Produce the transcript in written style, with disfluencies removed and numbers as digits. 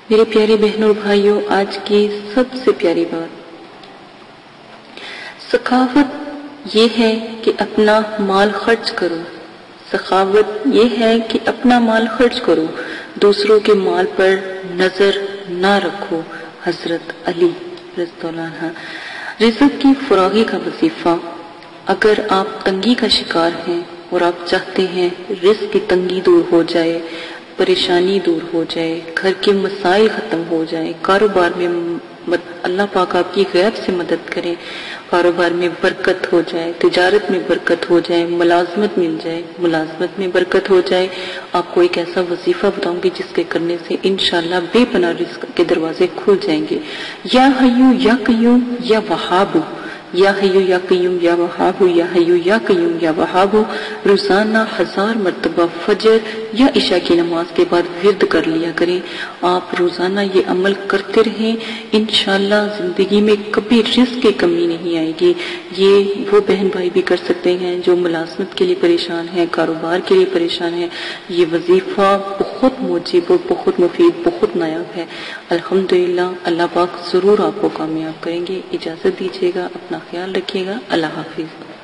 میرے پیارے بہنوں اور بھائیوں، آج کی سب سے پیاری بات، سخاوت یہ ہے کہ اپنا مال خرچ کرو۔ سخاوت یہ ہے کہ اپنا مال خرچ کرو، دوسروں کے مال پر نظر نہ رکھو۔ حضرت علی رضی اللہ عنہ۔ رزق کی فراغی کا وظیفہ، اگر آپ تنگی کا شکار ہیں اور آپ چاہتے ہیں رزق کی تنگی دور ہو جائے، پریشانی دور ہو جائے، گھر کے مسائل ختم ہو جائیں، کاروبار میں اللہ پاک آپ کی غیب سے مدد کریں، کاروبار میں برکت ہو جائے، تجارت میں برکت ہو جائے، ملازمت مل جائے، ملازمت میں برکت ہو جائے، آپ کو ایک ایسا وظیفہ بتاؤں گی جس کے کرنے سے انشاءاللہ بے پناہ رزق کے دروازے کھل جائیں گے۔ یا حیو یا قیوم یا وہاب، یا حیو یا قیوم یا وہاب، یا حیو یا قیوم یا وہاب، روزانہ 1000 مرتبہ فجر یا عشاء کی نماز کے بعد ورد کر لیا کریں۔ آپ روزانہ یہ عمل کرتے رہیں، انشاءاللہ زندگی میں کبھی رزق کی کمی نہیں آئے گی۔ یہ وہ بہن بھائی بھی کر سکتے ہیں جو ملازمت کے لیے پریشان ہیں، کاروبار کے لیے پریشان ہیں۔ یہ وظیفہ بہت موجب اور بہت مفید، بہت نایاب ہے۔ الحمدللہ اللہ پاک ضرور آپ کو کامیاب کریں گے۔ اجازت دیجیے گا، اپنا خیال رکھیے گا۔ اللہ حافظ۔